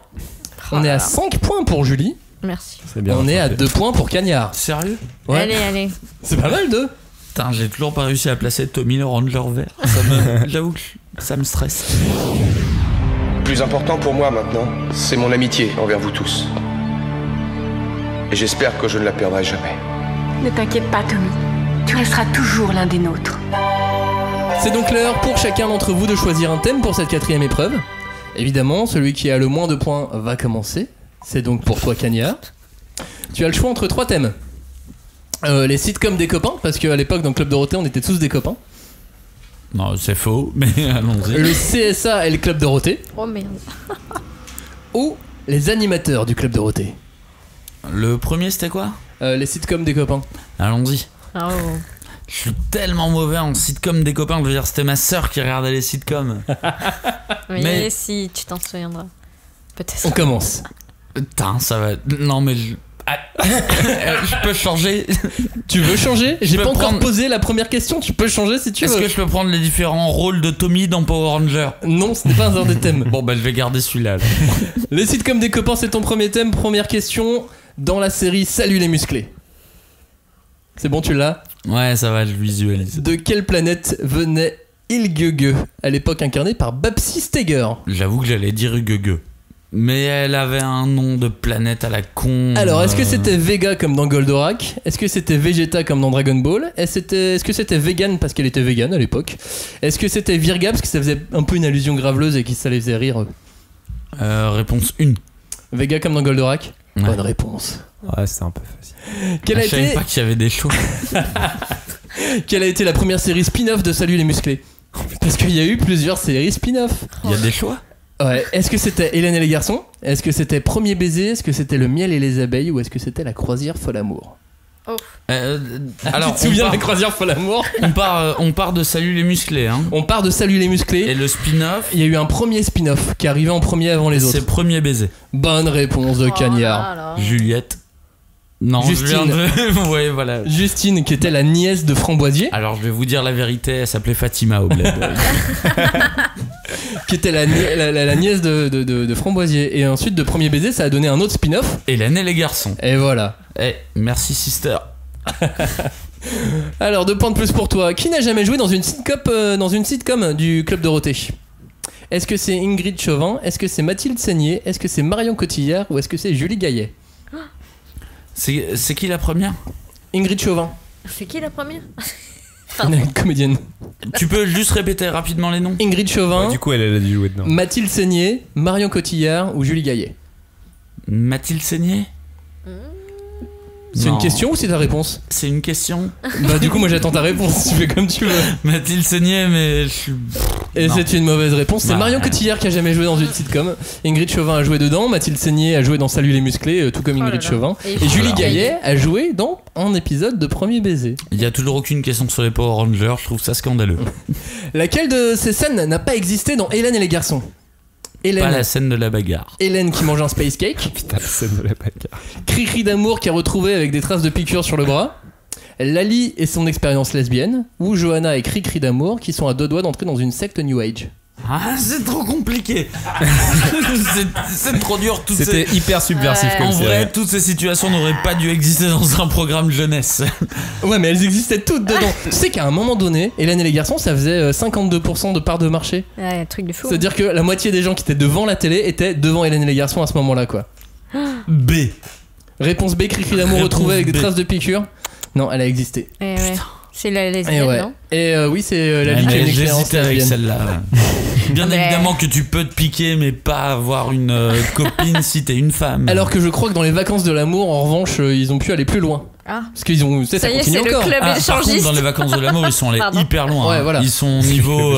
On est à 5 points pour Julie. Merci. C'est bien. On est à 2 points pour Cagnard. Sérieux? Ouais. Allez. C'est pas mal, 2. Putain, j'ai toujours pas réussi à placer Tommy le Ranger vert. J'avoue que ça me stresse. Le plus important pour moi maintenant, c'est mon amitié envers vous tous. Et j'espère que je ne la perdrai jamais. Ne t'inquiète pas, Tommy. Tu resteras toujours l'un des nôtres. C'est donc l'heure pour chacun d'entre vous de choisir un thème pour cette 4ème épreuve. Évidemment, celui qui a le moins de points va commencer. C'est donc pour toi, Cagnard. Tu as le choix entre 3 thèmes. Les sitcoms des copains, parce qu'à l'époque dans le Club Dorothée on était tous des copains. Non, c'est faux, mais allons-y. Le CSA et le Club Dorothée. Oh merde. Ou les animateurs du Club Dorothée. Le premier, c'était quoi? Les sitcoms des copains. Allons-y. Oh. Je suis tellement mauvais en sitcom des copains. Je veux dire, c'était ma sœur qui regardait les sitcoms. Oui, Mais- si tu t'en souviendras. Peut-être. On commence. Putain, ça va. Non, mais je peux changer. Tu veux changer? J'ai peux pas encore prendre- posé la première question, tu peux changer si tu Est-ce veux. que je peux prendre les différents rôles de Tommy dans Power Ranger? Non, ce n'est pas un des thèmes. Bon, bah, je vais garder celui-là. alors. Les sitcoms des copains, c'est ton premier thème. Première question, dans la série Salut les musclés. C'est bon, tu l'as? Ouais, ça va, je visualise. De quelle planète venait Ilgege, à l'époque incarné par Babsy Steger? J'avoue que j'allais dire Gugue. Mais elle avait un nom de planète à la con. Alors, est-ce que c'était Vega comme dans Goldorak? Est-ce que c'était Vegeta comme dans Dragon Ball? Est-ce que c'était vegan parce qu'elle était vegan à l'époque? Est-ce que c'était Virga parce que ça faisait un peu une allusion graveleuse et que ça les faisait rire Réponse 1. Vega comme dans Goldorak. Ouais. Bonne réponse. Ouais, c'est un peu facile. Je savais pas qu'il y avait des shows. Quelle a été la première série spin-off de Salut les musclés? Parce qu'il y a eu plusieurs séries spin-off. Il y a des choix. Ouais. Est-ce que c'était Hélène et les garçons? Est-ce que c'était Premier baiser? Est-ce que c'était Le miel et les abeilles? Ou est-ce que c'était La croisière folle amour? Alors, tu te souviens de La croisière folle amour? on part de Salut les musclés. Hein. On part de Salut les musclés. Et le spin-off? Il y a eu un premier spin-off qui est arrivé en premier avant les autres. C'est Premier baiser. Bonne réponse de Cagnard. Juliette. Non, Justine. Ouais, voilà. Justine, qui était la nièce de Framboisier. Alors, je vais vous dire la vérité, elle s'appelait Fatima au bled. Qui était la nièce de Framboisier. Et ensuite, de Premier baiser, ça a donné un autre spin-off. Hélène et les garçons. Et voilà. Merci, sister. Alors, 2 points de plus pour toi. Qui n'a jamais joué dans une sitcom du Club Dorothée? Est-ce que c'est Ingrid Chauvin? Est-ce que c'est Mathilde Seigné? Est-ce que c'est Marion Cotillard? Ou est-ce que c'est Julie Gaillet? C'est qui la première? Ingrid Chauvin. C'est qui la première? Une comédienne. Tu peux juste répéter rapidement les noms? Ingrid Chauvin. Ouais, du coup, elle a dû jouer dedans. Mathilde Seigné, Marion Cotillard ou Julie Gaillet? Mathilde Seigné? C'est une question ou c'est ta réponse? C'est une question. Bah du coup moi j'attends ta réponse, tu fais comme tu veux. Mathilde Seigné, mais je suis... Et c'est une mauvaise réponse. C'est Bah, Marion Cotillard qui a jamais joué dans une sitcom. Ingrid Chauvin a joué dedans, Mathilde Seigné a joué dans Salut les musclés, tout comme Ingrid Chauvin. Et Julie Gaillet a joué dans un épisode de Premier baiser. Il y a toujours aucune question sur les Power Rangers, je trouve ça scandaleux. Laquelle de ces scènes n'a pas existé dans Hélène et les garçons? Hélène. Pas la scène de la bagarre. Hélène qui mange un space cake. Putain, la scène de la bagarre. Cri-cri d'amour qui a retrouvé avec des traces de piqûres sur le bras. Lali et son expérience lesbienne. Ou Johanna et Cri-cri d'amour qui sont à 2 doigts d'entrer dans une secte New Age. Ah, c'est trop compliqué. c'est trop dur. C'était hyper subversif comme En série. vrai, toutes ces situations n'auraient pas dû exister dans un programme jeunesse. Ouais, mais elles existaient toutes dedans. Tu sais qu'à un moment donné, Hélène et les garçons, ça faisait 52% de part de marché. Ouais, un truc de fou. C'est-à-dire que la moitié des gens qui étaient devant la télé étaient devant Hélène et les garçons à ce moment-là, quoi. B. Réponse B, Cri-cri d'amour retrouvé avec des traces de piqûres. Non, elle a existé. Ouais. C'est la lesbienne, Et ouais. non? Et oui, c'est Lali qui a une expérience J'hésitais avec lesbienne. celle-là. Bien évidemment que tu peux te piquer, mais pas avoir une copine si t'es une femme. Alors que je crois que dans les vacances de l'amour, en revanche, ils ont pu aller plus loin. Ah. Parce qu'ils ont, tu sais, ça Ça y est, continue c'est le encore. club Par échangiste. contre, dans les vacances de l'amour, ils sont allés Pardon. hyper loin. Ouais, voilà. Ils sont niveau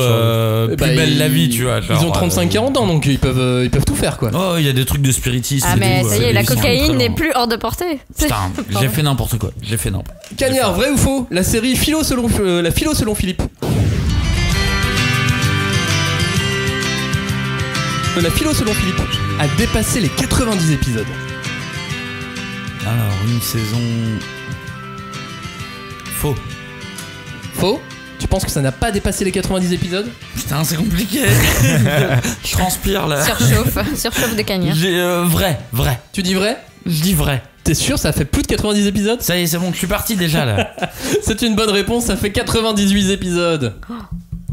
plus belle la vie, tu vois. Ils ont 35-40 ans, donc ils peuvent tout faire, quoi. Oh, il y a des trucs de spiritisme. Ah, et mais tout, ça y est, la ils sont très cocaïne loin. n'est plus hors de portée. Putain, j'ai fait n'importe quoi. Cagnard, vrai ou faux? La série Philo selon Philippe. La Philo selon Philippe a dépassé les 90 épisodes. Alors, une saison. Faux. Faux? Tu penses que ça n'a pas dépassé les 90 épisodes? Putain, c'est compliqué. Je transpire là. Surchauffe de Cagnard. J'ai vrai. Tu dis vrai? Je dis vrai. T'es sûr, ça fait plus de 90 épisodes? Ça y est, c'est bon, je suis parti déjà là. C'est une bonne réponse, ça fait 98 épisodes.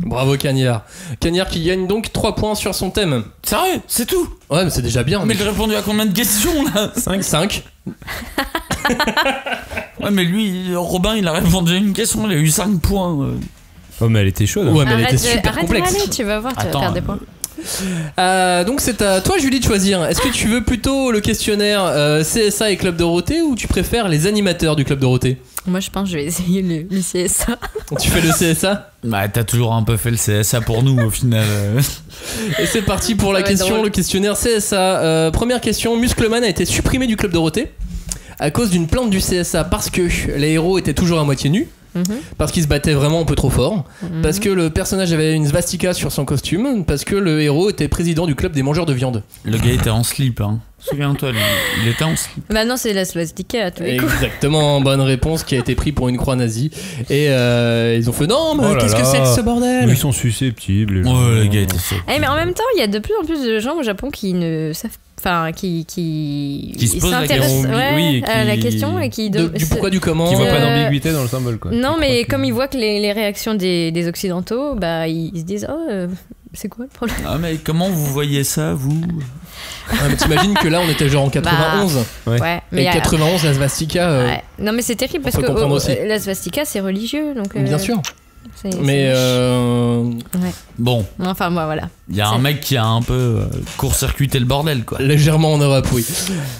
Bravo Cagnard. Cagnard qui gagne donc 3 points sur son thème. Sérieux, c'est tout? Ouais, mais c'est déjà bien. Mais j'ai répondu à combien de questions là? 5. Ouais, mais lui, Robin, il a répondu à une question, il a eu 5 points. Oh, mais elle était chaude. Ouais, mais elle Arrête était super de complexe. râler, tu vas voir, tu vas Attends, perdre des points. Donc c'est à toi Julie de choisir. Est-ce que tu veux plutôt le questionnaire CSA et Club Dorothée ou tu préfères les animateurs du Club Dorothée? Moi, je pense que je vais essayer le CSA. Tu fais le CSA? Bah, t'as toujours un peu fait le CSA pour nous au final. Et c'est parti pour la va être question, drôle. le questionnaire CSA. Première question, Muscleman a été supprimé du Club Dorothée à cause d'une plainte du CSA parce que les héros étaient toujours à moitié nus. Parce qu'il se battait vraiment un peu trop fort, parce que le personnage avait une svastika sur son costume, parce que le héros était président du club des mangeurs de viande. Le gars était en slip, hein. Souviens-toi, il était en slip. Bah non, c'est la swastika à tous les coups. Exactement, bonne réponse qui a été prise pour une croix nazie. Et ils ont fait non, mais Oh là qu'est-ce que là. c'est que ce bordel? Mais ils sont susceptibles. les gens. Ouais, le gars était slip. Eh, mais en même temps, il y a de plus en plus de gens au Japon qui ne savent. Enfin, qui se posent la s'intéressent question, oui, et à la qui- question et qui. Du pourquoi, du comment. Qui voit pas Euh, d'ambiguïté dans le symbole, quoi. Non, Qui mais croient que- comme ils voient que les réactions des Occidentaux, bah ils se disent c'est quoi le problème? Ah, mais comment vous voyez ça, vous? mais t'imagines que là on était genre en 91. Ouais, mais Et 91, la svastika. ouais. Non, mais c'est terrible parce peut que comprendre aussi. la svastika c'est religieux, donc. Bien sûr. Mais Ouais. Bon. Enfin, moi, voilà. Il y a un mec qui a un peu court-circuité le bordel, quoi. Légèrement en Europe, oui.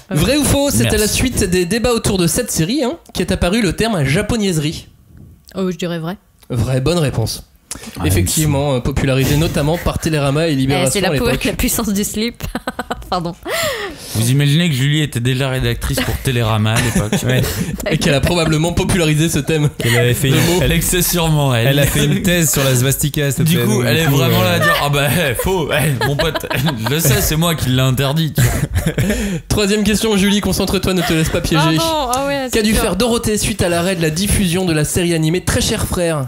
Vrai ou faux, c'était Merci. la suite des débats autour de cette série qu'est apparu le terme japonaiserie. Oh, je dirais vrai. Vraie bonne réponse. Effectivement, popularisé notamment par Télérama et Libération C'est à l'époque. la puissance du slip. Pardon. Vous imaginez que Julie était déjà rédactrice pour Télérama à l'époque. Ouais. Et qu'elle a probablement popularisé ce thème. Elle avait fait Elle excès sûrement, elle. Elle a fait une thèse sur la svastika. s'il te Du plaît, coup, donc, elle est du coup, vraiment là à dire ah bah faux, mon pote, je le sais, c'est moi qui l'ai interdit. Tu vois. Troisième question, Julie, concentre-toi, ne te laisse pas piéger. Ah non, ah ouais, Qu'a c'est dû dur. faire Dorothée suite à l'arrêt de la diffusion de la série animée Très cher frère,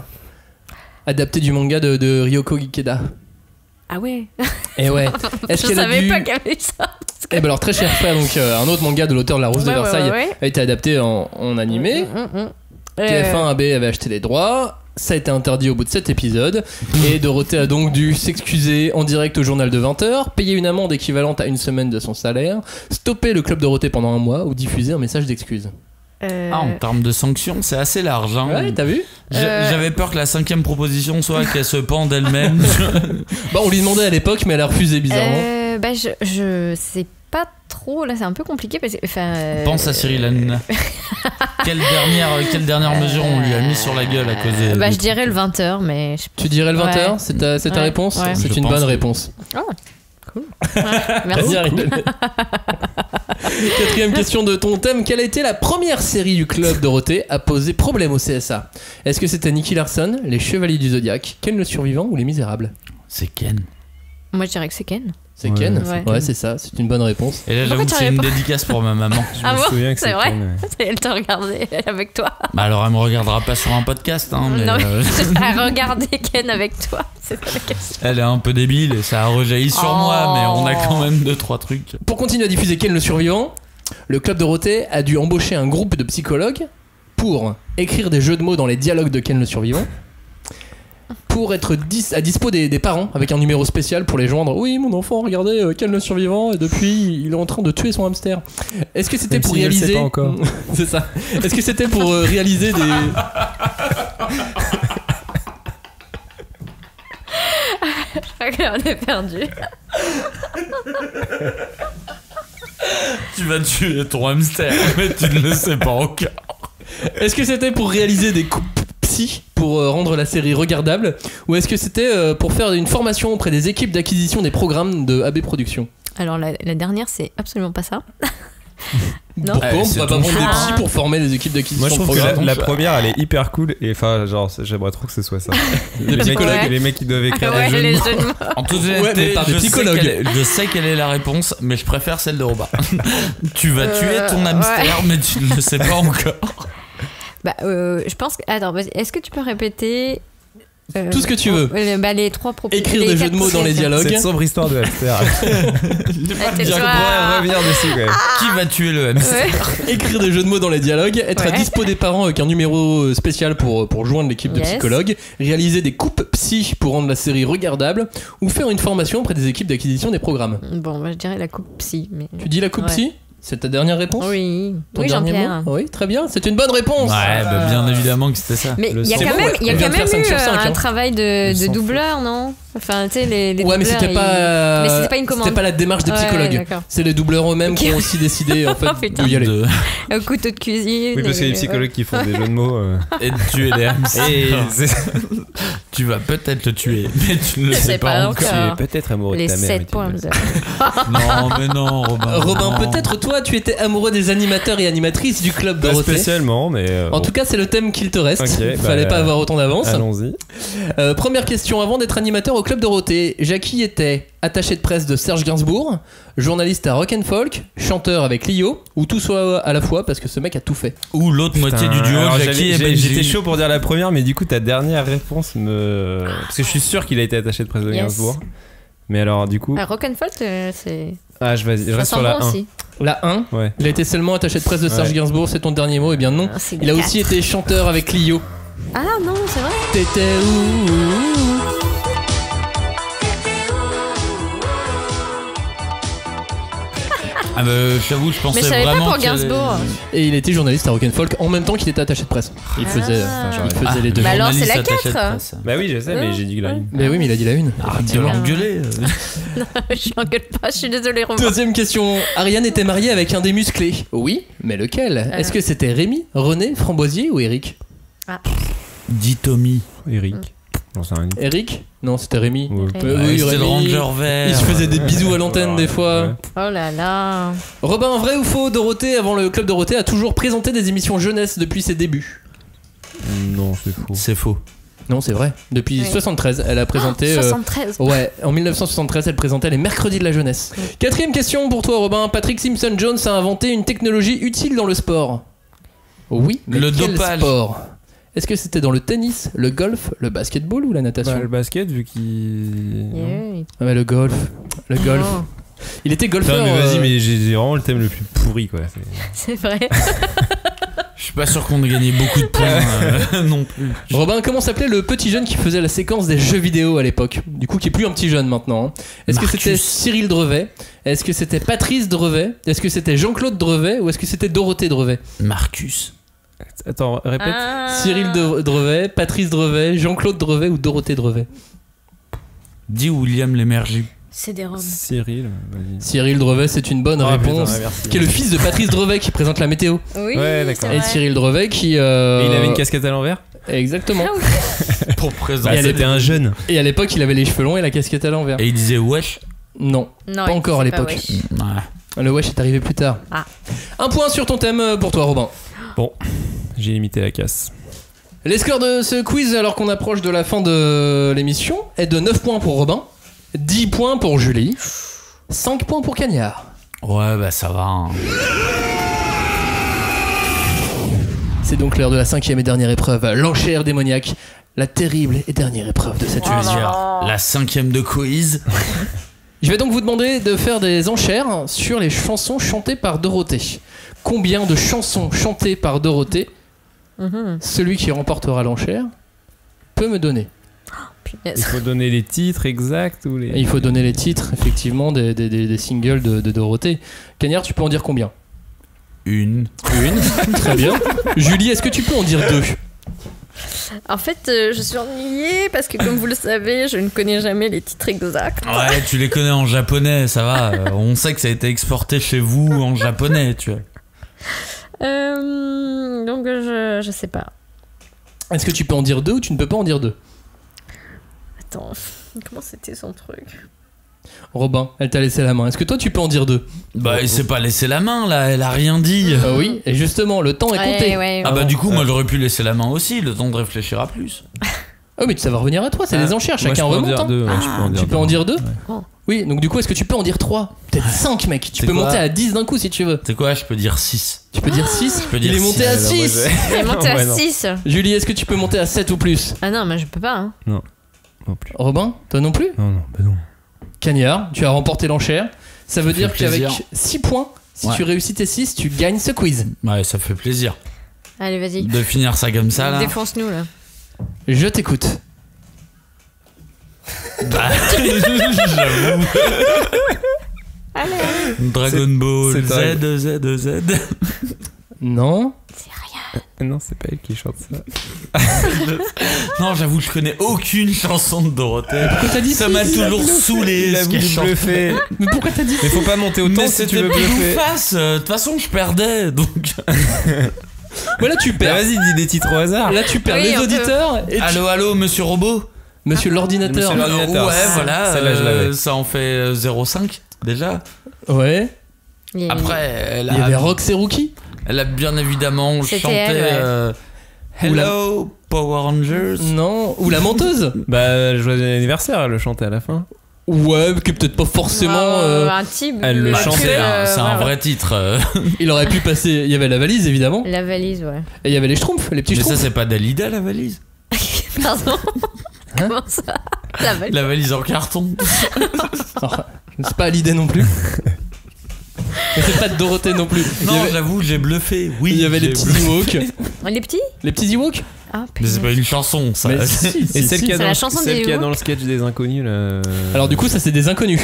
adaptée du manga de Ryoko Ikeda. Ah ouais. Et ouais. Est-ce Je qu'elle a savais dû... pas qu'il y avait ça. Eh ben alors Très cher frère, donc un autre manga de l'auteur de La Rose de Ouais, Versailles, ouais. a été adapté en animé. TF1 AB avait acheté les droits. Ça a été interdit au bout de 7 épisodes. Et Dorothée a donc dû s'excuser en direct au journal de 20h, payer une amende équivalente à une semaine de son salaire, stopper le club Dorothée pendant un mois ou diffuser un message d'excuse. En termes de sanctions, c'est assez large. Hein. Ouais, t'as vu J'avais peur que la 5ème proposition soit qu'elle se pende elle-même. Bah, on lui demandait à l'époque, mais elle a refusé bizarrement. Bah, je sais pas trop. Là, c'est un peu compliqué parce que. Pense à Cyril Hanouna. Quelle dernière mesure on lui a mis sur la gueule à cause des. Bah, je dirais le 20h, mais. Tu dirais le 20h. C'est ta Ouais, réponse. ouais. C'est Je une pense bonne que- réponse. Oh, cool. Ouais, merci. Quatrième question de ton thème. Quelle a été la première série du club Dorothée à poser problème au CSA? Est-ce que c'était Nicky Larson, Les Chevaliers du Zodiaque, Ken le Survivant ou Les Misérables? C'est Ken. Moi, je dirais que c'est Ken. C'est Ken. Ouais. Ouais, c'est ça. C'est une bonne réponse. Et là, Pourquoi j'avoue que tu c'est avais une pas- dédicace pour ma maman. Ah bon, souviens que c'est c'est vrai. Ken, Elle t'a regardé avec toi. Bah alors, elle me regardera pas sur un podcast, hein, mais Non, mais elle a regardé Ken avec toi. C'est ça la question. elle est un peu débile et ça a rejailli sur Oh. moi, mais on a quand même 2-3 trucs. Pour continuer à diffuser Ken le Survivant, le club Dorothée a dû embaucher un groupe de psychologues pour écrire des jeux de mots dans les dialogues de Ken le Survivant, pour être à dispo des parents avec un numéro spécial pour les joindre. Oui, mon enfant, regardez Ken le Survivant et depuis il est en train de tuer son hamster. Est-ce que c'était Même pour s'il ne le sait réaliser pas encore. C'est ça. Est-ce que c'était pour réaliser des Je crois qu'on est perdu. Tu vas tuer ton hamster, mais tu ne le sais pas encore. Est-ce que c'était pour réaliser des coupes psy pour rendre la série regardable, ou est-ce que c'était pour faire une formation auprès des équipes d'acquisition des programmes de AB Productions? Alors, la dernière, c'est absolument pas ça. Non. Pourquoi on c'est pourrait pas ton prendre des choix. psys pour former les équipes d'acquisition Moi je de trouve que programmes? la première elle est hyper cool et enfin genre j'aimerais trop que ce soit ça. Des psychologues. Les mecs qui doivent écrire Ouais, des jeux de les mots. jeux de mots. En toute Ouais, honnêteté, mais par des psychologues. je sais quelle est la réponse, mais je préfère celle de Robin. Tu vas tuer ton hamster, ouais. mais tu ne le sais pas encore. Bah, je pense que. Attends, vas-y, est-ce que tu peux répéter. Tout ce que tu veux. Les trois propositions. Écrire des jeux de mots dans les dialogues. Cette sombre histoire de hamster. T'es Je toi. pourrais revenir dessus quand même. Qui va tuer le hamster? Ouais. Écrire des jeux de mots dans les dialogues, être à Ouais. dispo des parents avec un numéro spécial pour joindre l'équipe de Yes. psychologues, réaliser des coupes psy pour rendre la série regardable, ou faire une formation auprès des équipes d'acquisition des programmes. Bon, bah, je dirais la coupe psy. Mais... Tu dis la coupe Ouais. psy? C'est ta dernière réponse? Oui, Ton oui, dernier Jean-Pierre. mot? Oui, très bien, c'est une bonne réponse. Ouais, bah, bien évidemment que c'était ça. Mais il y a C'est quand bon, même, ouais. il y a On vient quand de faire même 5 eu sur 5, un hein. travail de doubleur, non? Enfin, tu sais, les Ouais, mais doubleurs, c'était pas. Mais c'était pas une commande. C'était pas la démarche des Ouais, psychologues. d'accord. C'est les doubleurs eux-mêmes qui ont aussi décidé en fait Oh, putain. de y aller. Un couteau de cuisine. Oui parce qu'il y a des et- psychologues qui font des jeux de mots. Et de tuer les hamsters. Et Tu vas peut-être le tuer, mais tu ne le Je sais sais pas pas encore. tu encore. es peut-être amoureux de Les ta mère. mais 7 tu points. ne le sais Non, mais non, Robin. Robin, non. peut-être toi, tu étais amoureux des animateurs et animatrices du club pas. Pas Dorothée. spécialement mais. En bon. tout cas, c'est le thème qu'il te reste. Ok, Fallait pas avoir autant d'avance. Allons-y. Première question, avant d'être animateur au club Dorothée, Jackie était attaché de presse de Serge Gainsbourg, journaliste à Rock and Folk, chanteur avec Lio, ou tout soit à la fois parce que ce mec a tout fait. Ou l'autre moitié du duo, Alors, Jackie et j'étais Benji. chaud pour dire la première, mais du coup, ta dernière réponse me. Parce que je suis sûr qu'il a été attaché de presse de Yes. Gainsbourg. Mais alors, du coup. Ah, Rock'n'Fold, c'est. Ah, je Ça reste sent sur la bon 1. aussi. La 1, Ouais. il a été seulement attaché de presse de Serge Ouais. Gainsbourg, c'est ton dernier mot, et bien non. Ah, c'est Il a le aussi 4. été chanteur avec Lio. Ah non, c'est vrai. T'étais où? Ah bah j'avoue, je pensais Mais je savais vraiment pas pour qu'il y avait- Gainsbourg. Et il était journaliste à Rock'n'Folk en même temps qu'il était attaché de presse. Il faisait les deux. Bah alors, c'est la Journaliste attaché de 4. presse. Bah oui, je sais, mais j'ai dit que la une. Mais oui, mais il a dit la une. Arrête de l'engueuler. Non, je l'engueule pas, je suis désolée, Romain. Deuxième question. Ariane était mariée avec un des musclés. Oui, mais lequel? Est-ce que c'était Rémi, René, Framboisier ou Eric? Dis Tommy. Eric. Non, c'est un Eric? Non, c'était Rémi. Ouais. Ouais, c'était le Ranger vert. Il se faisait des bisous à l'antenne des fois. Oh là là. Robin, vrai ou faux, Dorothée, avant le Club Dorothée, a toujours présenté des émissions jeunesse depuis ses débuts? Non, c'est faux. C'est faux. Non, c'est vrai. Depuis 73, elle a présenté. 73. Ouais, en 1973, elle présentait les mercredis de la jeunesse. Quatrième question pour toi, Robin. Patrick Simpson-Jones a inventé une technologie utile dans le sport. Oui, mais Le quel dopage. sport? Est-ce que c'était dans le tennis, le golf, le basketball ou la natation? Bah, le basket, vu qu'il. Yeah. Ah ouais, le golf. Le golf. Oh. Il était golfeur. Putain, mais vas-y, mais j'ai vraiment le thème le plus pourri, quoi. C'est vrai. Je suis pas sûr qu'on ait gagné beaucoup de points non plus. Robin, comment s'appelait le petit jeune qui faisait la séquence des jeux vidéo à l'époque? Du coup, qui est plus un petit jeune maintenant. Hein. Est-ce que c'était Cyril Drevet? Est-ce que c'était Patrice Drevet? Est-ce que c'était Jean-Claude Drevet? Ou est-ce que c'était Dorothée Drevet? Marcus. Attends, répète. Cyril Drevet, Patrice Drevet, Jean-Claude Drevet ou Dorothée Drevet? Dis William Lémergie. C'est des robes. Cyril, vas-y. Cyril Drevet, c'est une bonne réponse. Putain, merci. Qui est le fils de Patrice Drevet qui présente la météo. Oui, Ouais, d'accord. Et Cyril Drevet qui. Et il avait une casquette à l'envers. Exactement. Pour présenter. Et à C'était un jeune. Et à l'époque, il avait les cheveux longs et la casquette à l'envers. Et il disait wesh. Non, Non, pas il encore à disait pas l'époque. wesh. Ouais. Le wesh est arrivé plus tard. Ah. Un point sur ton thème pour toi, Robin. Bon, j'ai limité la casse. Les scores de ce quiz, alors qu'on approche de la fin de l'émission, est de 9 points pour Robin, 10 points pour Julie, 5 points pour Cagnard. Ouais, bah ça va. Hein. C'est donc l'heure de la cinquième et dernière épreuve, l'enchère démoniaque, la terrible et dernière épreuve de cette Tu veux émission. dire la 5e de quiz. Je vais donc vous demander de faire des enchères sur les chansons chantées par Dorothée. Combien de chansons chantées par Dorothée celui qui remportera l'enchère peut me donner? Il faut donner les titres exacts ou les. Et il faut donner les titres, effectivement, des singles de Dorothée. Cagnard, tu peux en dire combien? Une. Très bien. Julie, est-ce que tu peux en dire 2? En fait, je suis ennuyée parce que, comme vous le savez, je ne connais jamais les titres exacts. Ouais, tu les connais en japonais, ça va. On sait que ça a été exporté chez vous en japonais, tu vois. Donc, je sais pas. Est-ce que tu peux en dire 2 ou tu ne peux pas en dire 2? Attends, comment c'était son truc? Robin, elle t'a laissé la main. Est-ce que toi tu peux en dire 2? Bah, il s'est pas laissé la main là, elle a rien dit. Oui, et justement, le temps est compté. Ouais. Ah bah, du coup, moi j'aurais pu laisser la main aussi, le temps de réfléchir à plus. Oh, mais ça va revenir à toi, c'est les enchères, chacun Moi, je remonte. peux en dire deux, ouais, je peux en dire Tu peux deux. en dire 2? Oh. Oui, donc du coup, est-ce que tu peux en dire 3? Peut-être 5, mec. Tu C'est peux quoi monter à 10 d'un coup si tu veux. C'est quoi, je peux dire 6. Tu peux dire 6? peux dire Il est monté six. à Alors, moi, 6. Il est monté à Ouais, non. 6. Julie, est-ce que tu peux monter à 7 ou plus? Ah non, mais je peux pas. Hein. Non plus. Robin, toi non plus? Non, bah non. Cagnard, tu as remporté l'enchère. Ça veut Ça dire fait qu'avec plaisir. 6 points, si Ouais. tu réussis tes 6, tu gagnes ce quiz. Ouais, ça fait plaisir Allez, vas-y. de finir ça comme ça là. Défonce-nous, là. Je t'écoute. Bah, j'avoue. Allez. Dragon Ball c'est Z. Non. Non, c'est pas elle qui chante ça. Non, j'avoue, je connais aucune chanson de Dorothée. Pourquoi t'as dit Ça si? m'a toujours saoulé Il a ce voulu qu'il chante. bluffer. Mais pourquoi t'as dit? Mais faut pas monter autant Mais si tu c'était veux pile ou bluffer. face. De toute façon, je perdais donc. Voilà, tu Bah perds. vas-y, dis des titres au hasard. Là, tu perds Oui, les on peut. auditeurs et Allô, monsieur Robot. Monsieur l'ordinateur. Monsieur l'ordinateur. Ouais, voilà. Celle-là, je l'avais. Ça en fait 0,5 déjà. Ouais. Il y a- Après, elle Il y avait a, Rox et Rookie. elle a bien évidemment C'était chanté elle, ouais. Hello Power Rangers. Non. Ou la menteuse. Bah, joyeux anniversaire, elle le chantait à la fin. Ouais, mais qui est peut-être pas forcément. un type. elle le Bah, chantait, c'est un ouais. vrai titre. Il aurait pu passer. Il y avait la valise évidemment. La valise, ouais. Et il y avait les schtroumpfs, les petits Mais ça, schtroumpfs. c'est pas Dalida la valise. Pardon. Hein Comment ça? La valise. La valise en carton. C'est pas l'idée non plus. Mais c'est pas de Dorothée non plus. Non, il y avait, j'avoue, j'ai bluffé. Oui. il y avait les j'ai petits bluffé. Ewoks. Les petits? Les petits Ewoks. Ah, Mais c'est pas une chanson, ça. Mais si, et celle qu'il y a, c'est la chanson celle des qu'il y a Who. dans le sketch des inconnus là. Alors du coup, ça c'est des inconnus.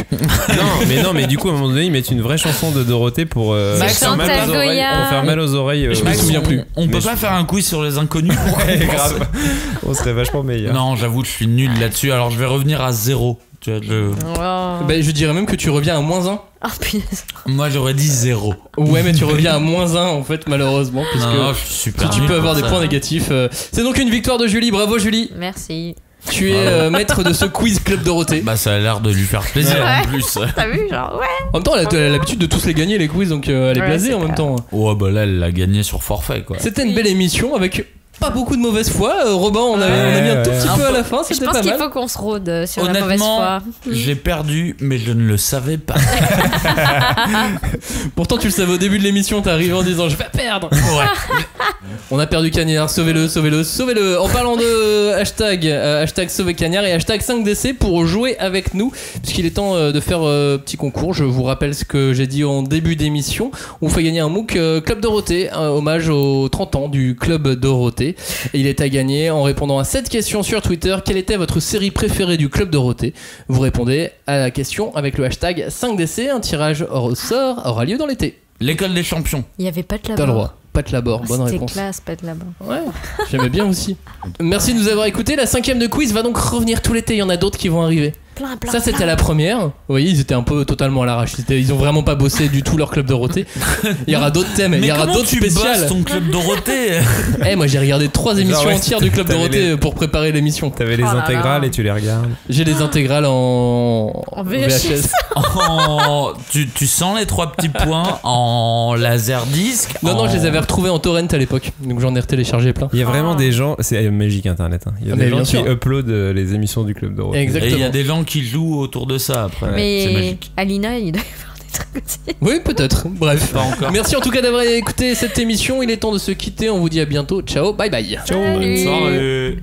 non, mais du coup, à un moment donné, ils mettent une vraie chanson de Dorothée pour faire mal aux oreilles. Pour faire mal aux oreilles. Je me souviens plus. On peut pas faire un quiz sur les inconnus. Grave. On serait vachement meilleur. Non, j'avoue que je suis nul là-dessus. Alors je vais revenir à 0. Tu vois, Bah, je dirais même que tu reviens à -1. Oh punaise. Moi j'aurais dit 0. Ouais, mais tu reviens à -1 en fait, malheureusement, puisque Non, je suis super tu nul peux avoir pour des ça. points négatifs. C'est donc une victoire de Julie. Bravo Julie. Merci. Tu es maître de ce quiz Club Dorothée. Bah ça a l'air de lui faire plaisir Ouais. en plus. T'as vu, genre, ouais. En même temps, elle a l'habitude de tous les gagner les quiz, donc elle est Ouais, blasée c'est en même clair. temps. Ouais, bah là elle l'a gagné sur forfait quoi. C'était une belle émission avec pas beaucoup de mauvaise foi. Robin, on a mis un tout petit peu à la fin, Je c'était pense pas qu'il mal. faut qu'on se rôde sur la mauvaise Honnêtement, foi. j'ai perdu, mais je ne le savais pas. Pourtant, tu le savais au début de l'émission, t'es arrivé en disant je vais perdre. Ouais. On a perdu Cagnard, sauvez-le, sauvez-le, sauvez-le. En parlant de hashtag sauver Cagnard et hashtag 5DC pour jouer avec nous, puisqu'il est temps de faire petit concours. Je vous rappelle ce que j'ai dit en début d'émission. On fait gagner un MOOC Club Dorothée, un hommage aux 30 ans du Club Dorothée. Et il est à gagner en répondant à cette question sur Twitter. Quelle était votre série préférée du Club Dorothée? Vous répondez à la question avec le hashtag 5DC. Un tirage au sort aura lieu dans l'été. L'école des champions. Il y avait pas de la T'as le droit. Pat Labor, bonne C'était réponse. classe, pas de là-bas. Ouais, j'aimais bien aussi. Merci de nous avoir écoutés. La 5ème de quiz va donc revenir tout l'été. Il y en a d'autres qui vont arriver. Plein, Ça, c'était la première. Vous voyez, ils étaient un peu totalement à l'arrache. Ils ont vraiment pas bossé du tout leur Club Dorothée. Il y aura d'autres thèmes, il y aura d'autres tu spéciales. bosses ton Club Dorothée? Moi, j'ai regardé 3 émissions entières du Club Dorothée pour préparer l'émission. T'avais les Oh là intégrales là. et tu les regardes. J'ai les intégrales en VHS. Tu sens les 3 petits points en laserdisc? Non, je les avais retrouvés en torrent à l'époque. Donc j'en ai téléchargé plein. Il y a vraiment des gens, c'est magique internet. Hein. Il y a Mais des bien gens sûr. qui uploadent les émissions du Club Dorothée. Exactement. Et il y a des gens qui jouent autour de ça après. C'est Mais magique. Alina, il doit y avoir des trucs aussi. Oui, peut-être. Bref. Pas encore. Merci en tout cas d'avoir écouté cette émission. Il est temps de se quitter. On vous dit à bientôt. Ciao, bye bye. Salut. Bonne soirée.